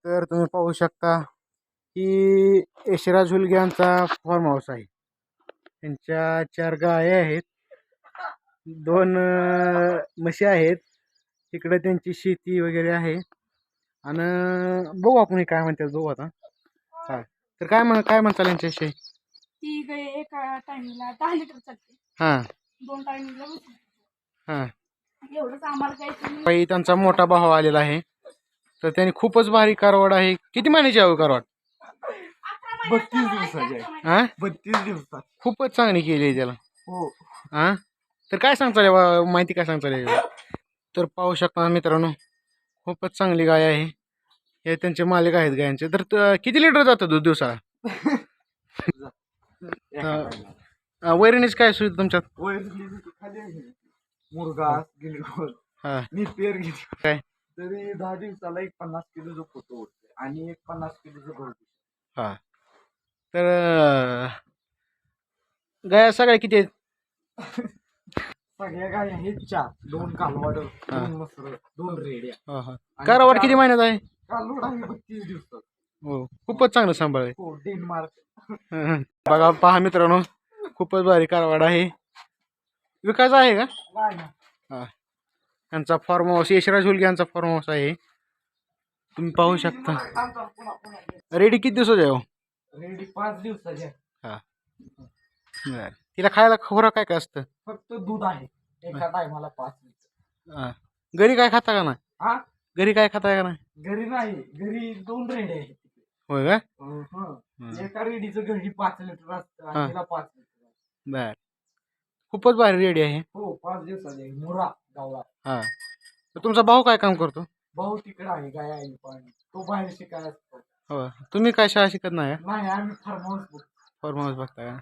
तर तुम्ही पाहू शकता की यशराज हुलगे यांचा फार्म हाऊस आहे. त्यांच्या 4 गाय आहेत, 2 म्हशी आहेत. तिकडे त्यांची शेती वगैरे आहे. आणि बघू आपण हे काय म्हणतात बघू आता. हा तर काय म्हणताल यांच्याविषयी. ती गाय एका टायमिंगला 10 लिटर चालते. हां 2 टायमिंगला हां एवढंच आम्हाला काय. बाई त्यांचा मोठा भाऊ आलेला आहे. तर त्याने खूपच भारी कारवाड आहे. किती महिन्याची आहे कारवाड. 32 दिवसाचे. हा 32 दिवसात खूपच चांगली केली आहे त्याला. हो. हा तर काय सांगताल माहिती काय सांगताल. तर पाहू शकता मित्रांनो खूपच चांगली गाय आहे. हे त्यांचे मालिक आहेत गायांचे. तर किती लिटर जातं दूध दिवसाला. वैरणीच काय सुविधा तुमच्यात. मुरगा गिलगोल हा पेर घेतली काय तरी 10 दिवसाला 50 किलो जो फोटो उठते आणि 50 किलो जो. हा तर गाया सगळ्या किती आहेत. सगळ्या गाय आहेत 4. 2 कालवाड, 2 मसर, 2 रेड्या. कारवाड किती महिन्यात आहे. कालवड आहे 32 दिवसात. हो खूपच चांगलं सांभाळ आहे. हो डेन्मार्क. बघा पहा मित्रांनो खूपच भारी कारवाड आहे. विकायचा आहे का. हा त्यांचा फॉर्म हाऊस यशराज हुलगे यांचा फॉर्म हाऊस आहे. तुम्ही पाहू शकता. रेडी किती दिवसाचे आहे. रेडी 5 दिवसाचे. हा तिला खायला खोरा काय काय असतं. फक्त दूध आहे एका टायमाला 5 लिटर. घरी काय खाता का नाही. हा घरी काय खाता का नाही. घरी नाही, घरी 2 रेड्या आहेत. होय का. एका रेडीचं घरी 5 लिटर असतं आणि तिला 5 लिटर. बर खूपच भारी रेडी आहे. हो 5 दिवसाचे. मुरा गावला. हा तर तुमचा भाऊ काय काम करतो. भाऊ तिकडे आहे गाय आहे पण तो बाहेर शिकायला असतो. हो तुम्ही काय शाळा शिकत नाही. नाही आम्ही फार्म हाऊस बघतो. फॉर्म हाऊस बघता का.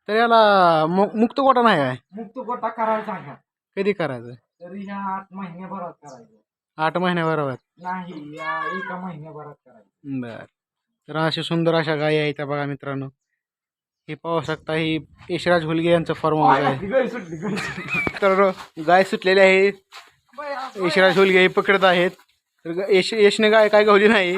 तर याला मुक्त गोटा नाही आहे. मुक्त गोटा करायचा आहे कधी करायचं. तरी ह्या 8 महिन्याभरात करायचं. 8 महिन्याबरोबर. नाही या 1 महिन्याभरात करायचं. बर तर अशा सुंदर अशा गायी आहेत त्या बघा मित्रांनो. हे पाहू शकता ही यशराज हुलगे यांचं फॉर्म हाऊस आहे. गाय सुटली गाय सुटली. तर गाय सुटलेली आहे. यशराज हुलगे हे पकडत आहेत. तर यशने गाय काय गावली नाही.